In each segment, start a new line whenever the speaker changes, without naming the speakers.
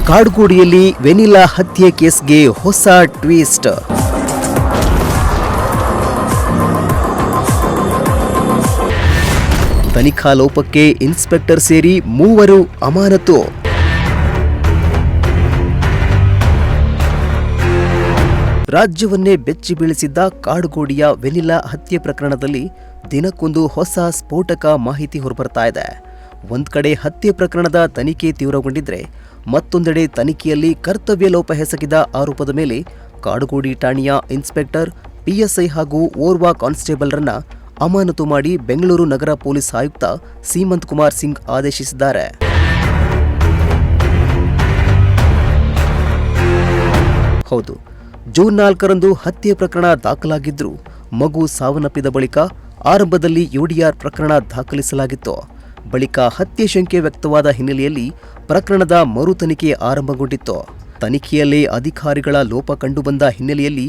ಕಾಡುಗೋಡಿಯಲ್ಲಿ vanilla ಹತ್ಯೆ ಕೇಸ್ಗೆ ಹೊಸ twist. ತನಿಖಾ ಲೋಪಕ್ಕೆ ಇನ್ಸ್ಪೆಕ್ಟರ್ ಸೇರಿ 3 ಅಮಾನತು. ರಾಜ್ಯವನ್ನೇ ಬೆಚ್ಚಿ ಬೀಳಿಸಿದ್ದ ಕಾಡುಗೋಡಿಯ ವೆನಿಲಾ ಹತ್ಯೆ ಪ್ರಕರಣದಲ್ಲಿ ದಿನಕ್ಕೊಂದು ಹೊಸ ಸ್ಫೋಟಕ ಮಾಹಿತಿ ಹೊರಬರ್ತಾ ಇದೆ. ಒಂದ್ ಕಡೆ ಹತ್ಯೆ ಪ್ರಕರಣದ ತನಿಖೆ ತೀವ್ರಗೊಂಡಿದ್ರೆ, ಮತ್ತೊಂದೆಡೆ ತನಿಖೆಯಲ್ಲಿ ಕರ್ತವ್ಯ ಲೋಪ ಎಸಗಿದ ಆರೋಪದ ಮೇಲೆ ಕಾಡುಗೋಡಿ ಠಾಣೆಯ ಇನ್ಸ್ಪೆಕ್ಟರ್, ಪಿಎಸ್ಐ ಹಾಗೂ ಓರ್ವ ಕಾನ್ಸ್ಟೇಬಲ್ರನ್ನ ಅಮಾನತು ಮಾಡಿ ಬೆಂಗಳೂರು ನಗರ ಪೊಲೀಸ್ ಆಯುಕ್ತ ಸೀಮಂತ್ ಕುಮಾರ್ ಸಿಂಗ್ ಆದೇಶಿಸಿದ್ದಾರೆ. ಹೌದು, ಜೂನ್ 4ರಂದು ಹತ್ಯೆ ಪ್ರಕರಣ ದಾಖಲಾಗಿದ್ರು ಮಗು ಸಾವನ್ನಪ್ಪಿದ ಬಳಿಕ ಆರಂಭದಲ್ಲಿ ಯುಡಿಆರ್ ಪ್ರಕರಣ ದಾಖಲಿಸಲಾಗಿತ್ತು. ಬಳಿಕ ಹತ್ಯೆ ಶಂಕೆ ವ್ಯಕ್ತವಾದ ಹಿನ್ನೆಲೆಯಲ್ಲಿ ಪ್ರಕರಣದ ಮರು ತನಿಖೆ ಆರಂಭಗೊಂಡಿತ್ತು. ತನಿಖೆಯಲ್ಲೇ ಅಧಿಕಾರಿಗಳ ಲೋಪ ಕಂಡುಬಂದ ಹಿನ್ನೆಲೆಯಲ್ಲಿ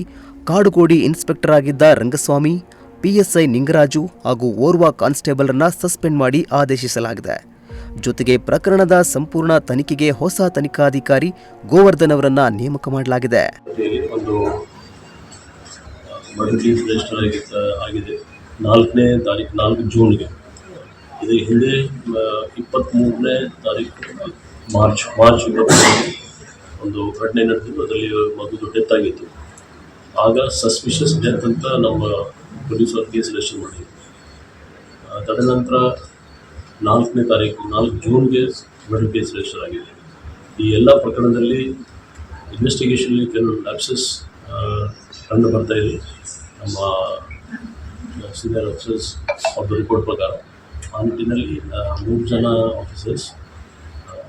ಕಾಡುಗೋಡಿ ಇನ್ಸ್ಪೆಕ್ಟರ್ ಆಗಿದ್ದ ರಂಗಸ್ವಾಮಿ, ಪಿಎಸ್ಐ ನಿಂಗರಾಜು ಹಾಗೂ ಓರ್ವ ಕಾನ್ಸ್ಟೇಬಲ್ರನ್ನ ಸಸ್ಪೆಂಡ್ ಮಾಡಿ ಆದೇಶಿಸಲಾಗಿದೆ. ಜೊತೆಗೆ ಪ್ರಕರಣದ ಸಂಪೂರ್ಣ ತನಿಖೆಗೆ ಹೊಸ ತನಿಖಾಧಿಕಾರಿ ಗೋವರ್ಧನ್ ಅವರನ್ನ ನೇಮಕ ಮಾಡಲಾಗಿದೆ.
ಆಗಿದೆ 4ನೇ ತಾರೀಕು 4 ಜೂನ್ಗೆ. ಇದು ಹಿಂದೆ 23ನೇ ತಾರೀಕು ಮಾರ್ಚ್ 23 ಒಂದು ಘಟನೆ ನಡೆದಿದ್ದು, ಅದರಲ್ಲಿ ಮಗುದು ಡೆತ್ ಆಗಿತ್ತು. ಆಗ ಸಸ್ಪಿಷಿಯಸ್ ಡೆತ್ ಅಂತ ನಮ್ಮ ಪೊಲೀಸರು ಕೇಸ್ ರಿಜಿಸ್ಟರ್ ಮಾಡಿದ್ರು. ತದನಂತರ 4ನೇ ತಾರೀಕು 4 ಜೂನ್ಗೆ ಮರ್ಡರ್ ಕೇಸ್ ರಿಜಿಸ್ಟರ್ ಆಗಿದೆ. ಈ ಎಲ್ಲ ಪ್ರಕರಣದಲ್ಲಿ ಇನ್ವೆಸ್ಟಿಗೇಷನ್ಲಿ ಕೆಲವು ಲ್ಯಾಪ್ಸಸ್ ಕಂಡು ಬರ್ತಾ ಇದೆ. ನಮ್ಮ ಸೀನಿಯರ್ ಆಫೀಸರ್ಸ್ ಅವ್ರ ರಿಪೋರ್ಟ್ ಪ್ರಕಾರ ಆ ನಿಟ್ಟಿನಲ್ಲಿ 3 ಜನ ಆಫೀಸರ್ಸ್,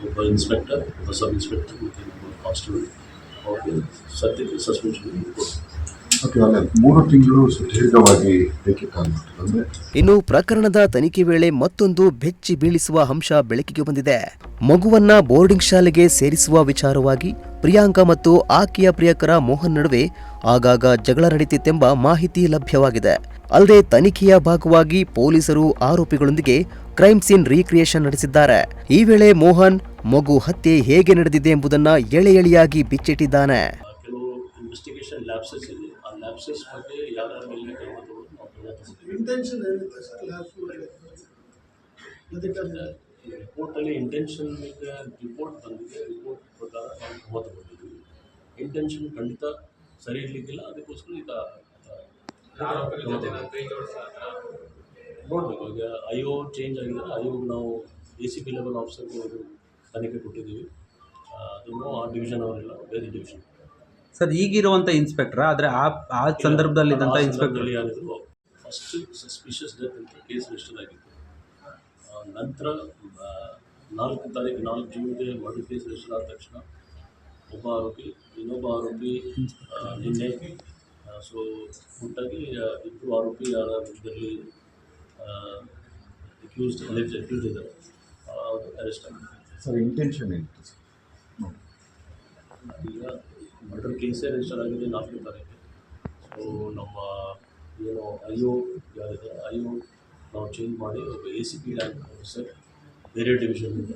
ಒಬ್ಬ ಇನ್ಸ್ಪೆಕ್ಟರ್, ಒಬ್ಬ ಸಬ್ ಇನ್ಸ್ಪೆಕ್ಟರ್ ಮತ್ತು ಒಬ್ಬ ಕಾನ್ಸ್ಟೇಬಲ್ ಅವ್ರಿಗೆ ಸದ್ಯಕ್ಕೆ ಸಸ್ಪೆನ್ಷನ್ ರಿಪೋರ್ಟ್.
ಇನ್ನು ಪ್ರಕರಣದ ತನಿಖೆ ವೇಳೆ ಮತ್ತೊಂದು ಬೆಚ್ಚಿ ಬೀಳಿಸುವ ಅಂಶ ಬೆಳಕಿಗೆ ಬಂದಿದೆ. ಮಗುವನ್ನ ಬೋರ್ಡಿಂಗ್ ಶಾಲೆಗೆ ಸೇರಿಸುವ ವಿಚಾರವಾಗಿ ಪ್ರಿಯಾಂಕಾ ಮತ್ತು ಆಕೆಯ ಪ್ರಿಯಕರ ಮೋಹನ್ ನಡುವೆ ಆಗಾಗ ಜಗಳ ನಡೆದಿತ್ತೆಂಬ ಮಾಹಿತಿ ಲಭ್ಯವಾಗಿದೆ. ಅಲ್ಲದೆ ತನಿಖೆಯ ಭಾಗವಾಗಿ ಪೊಲೀಸರು ಆರೋಪಿಗಳೊಂದಿಗೆ ಕ್ರೈಮ್ ಸೀನ್ ರೀಕ್ರಿಯೇಷನ್ ನಡೆಸಿದ್ದಾರೆ. ಈ ವೇಳೆ ಮೋಹನ್ ಮಗು ಹತ್ಯೆ ಹೇಗೆ ನಡೆದಿದೆ ಎಂಬುದನ್ನ ಎಳೆ ಎಳೆಯಾಗಿ ಬಿಚ್ಚಿಟ್ಟಿದ್ದಾನೆ.
ಇನ್ವೆಸ್ಟಿಗೇಷನ್ ಲ್ಯಾಪ್ಸಸ್ ಇದೆ. ಆ ಲ್ಯಾಪ್ಸಸ್ ಬಗ್ಗೆ ಯಾರ ಮೇಲೆ ರಿಪೋರ್ಟಲ್ಲಿ ಇಂಟೆನ್ಷನ್ ರಿಪೋರ್ಟ್ ಬಂದಿದೆ. ರಿಪೋರ್ಟ್ ಪ್ರಕಾರ ನಾವು ಕ್ರಮ ತಗೊಂಡಿದ್ದೀವಿ. ಇಂಟೆನ್ಷನ್ ಖಂಡಿತ ಸರಿ ಇರಲಿಕ್ಕಿಲ್ಲ. ಅದಕ್ಕೋಸ್ಕರ ಈಗ ನೋಡಬೇಕು. ಈಗ ಐಒ ಚೇಂಜ್ ಆಗಿದೆ. ಐಒಗೆ ನಾವು ACP ಲೆವೆಲ್ ಆಫೀಸರ್ಗೆ ತನಿಖೆ ಕೊಟ್ಟಿದ್ದೀವಿ. ಅದನ್ನು ಆ ಡಿವಿಷನ್ ಅವರೆಲ್ಲ ಬೇರೆ ಡಿವಿಷನ್.
ಸರ್, ಈಗಿರುವಂಥ ಇನ್ಸ್ಪೆಕ್ಟರ್ ಆದರೆ ಆ ಸಂದರ್ಭದಲ್ಲಿ ಇನ್ಸ್ಪೆಕ್ಟರ್
ಯಾರಿದ್ರು ಫಸ್ಟ್ ಸಸ್ಪಿಷಿಯಸ್ ಡೆತ್ ಅಂತ ಕೇಸ್ ರಿಜಿಸ್ಟರ್ ಆಗಿತ್ತು. ನಂತರ 4 ತಾರೀಕು 4 ಜೂನ್ಗೆ ಮರ್ಡರ್ ಕೇಸ್ ರಿಜಿಸ್ಟರ್ ಆದ ತಕ್ಷಣ ಒಬ್ಬ ಆರೋಪಿ, ಇನ್ನೊಬ್ಬ ಆರೋಪಿ ನಿನ್ನೆ ಸೊ ಒಟ್ಟಾಗಿ 2 ಆರೋಪಿ ಯಾರ ಇದರಲ್ಲಿ ಅಕ್ಯೂಸ್ಡ್ ಇದ್ದಾರೆ, ಅರೆಸ್ಟ್ ಆಗಿದೆ.
ಸರ್, ಇಂಟೆನ್ಷನ್ ಏನು?
ಈಗ ಮರ್ಡರ್ ಕೇಸೇ ರಿಜಿಸ್ಟರ್ ಆಗಿದೆ 4ನೇ ತಾರೀಕು. ಸೊ ನಮ್ಮ ಏನು ಐಒ ಯಾರಿದೆ, ಐಒ ನಾವು ಚೇಂಜ್ ಮಾಡಿ ಒಬ್ಬ ACP ರ್ಯಾಂಕ್ ಆಫೀಸರ್ ಬೇರೆ ಡಿವಿಷನ್ನಿಂದ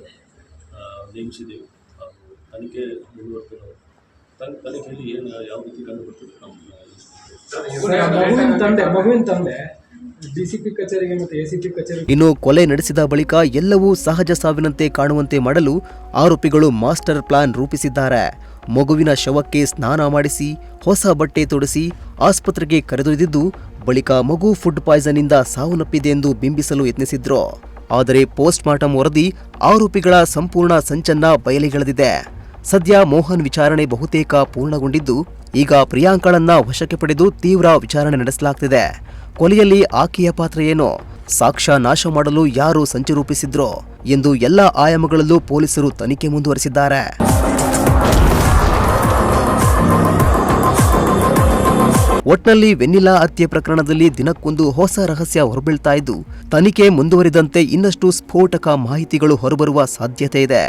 ನೇಮಿಸಿದ್ದೇವೆ. ಹಾಗೂ ತನಿಖೆ ಮುಂದುವರ್ತಿರೋ ತನಿಖೆಯಲ್ಲಿ ಏನು ಯಾವ ರೀತಿ ಕಂಡು ಬರ್ತದೆ
ಮಗುವಿನ ತಂದೆ DCP ಕಚೇರಿಗೆ ಮತ್ತು ACP ಕಚೇರಿಗೆ.
ಇನ್ನು ಕೊಲೆ ನಡೆಸಿದ ಬಳಿಕ ಎಲ್ಲವೂ ಸಹಜ ಸಾವಿನಂತೆ ಕಾಣುವಂತೆ ಮಾಡಲು ಆರೋಪಿಗಳು ಮಾಸ್ಟರ್ ಪ್ಲಾನ್ ರೂಪಿಸಿದ್ದಾರೆ. ಮಗುವಿನ ಶವಕ್ಕೆ ಸ್ನಾನ ಮಾಡಿಸಿ ಹೊಸ ಬಟ್ಟೆ ತೊಡಿಸಿ ಆಸ್ಪತ್ರೆಗೆ ಕರೆದೊಯ್ದಿದ್ದು, ಬಳಿಕ ಮಗು ಫುಡ್ ಪಾಯ್ಸನ್ ಇಂದ ಸಾವನ್ನಪ್ಪಿದೆ ಎಂದು ಬಿಂಬಿಸಲು ಯತ್ನಿಸಿದ್ರು. ಆದರೆ ಪೋಸ್ಟ್ ಮಾರ್ಟಂ ವರದಿ ಆರೋಪಿಗಳ ಸಂಪೂರ್ಣ ಸಂಚನ್ನ ಬಯಲಿಗೆಳೆದಿದೆ. ಸದ್ಯ ಮೋಹನ್ ವಿಚಾರಣೆ ಬಹುತೇಕ ಪೂರ್ಣಗೊಂಡಿದ್ದು, ಈಗ ಪ್ರಿಯಾಂಕಳನ್ನ ವಶಕ್ಕೆ ಪಡೆದು ತೀವ್ರ ವಿಚಾರಣೆ ನಡೆಸಲಾಗ್ತಿದೆ. ಕೊಲೆಯಲ್ಲಿ ಆಕೆಯ ಪಾತ್ರ ಏನು, ಸಾಕ್ಷ್ಯ ನಾಶ ಮಾಡಲು ಯಾರು ಸಂಚು ರೂಪಿಸಿದ್ರು ಎಂದು ಎಲ್ಲ ಆಯಾಮಗಳಲ್ಲೂ ಪೊಲೀಸರು ತನಿಖೆ ಮುಂದುವರೆಸಿದ್ದಾರೆ. ಒಟ್ನಲ್ಲಿ ವೆನಿಲಾ ಹತ್ಯೆ ಪ್ರಕರಣದಲ್ಲಿ ದಿನಕ್ಕೊಂದು ಹೊಸ ರಹಸ್ಯ ಹೊರಬೀಳ್ತಾ ಇದ್ದು, ತನಿಖೆ ಮುಂದುವರಿದಂತೆ ಇನ್ನಷ್ಟು ಸ್ಫೋಟಕ ಮಾಹಿತಿಗಳು ಹೊರಬರುವ ಸಾಧ್ಯತೆ ಇದೆ.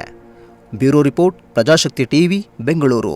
Bureau report, Prajashakti TV, Bengaluru.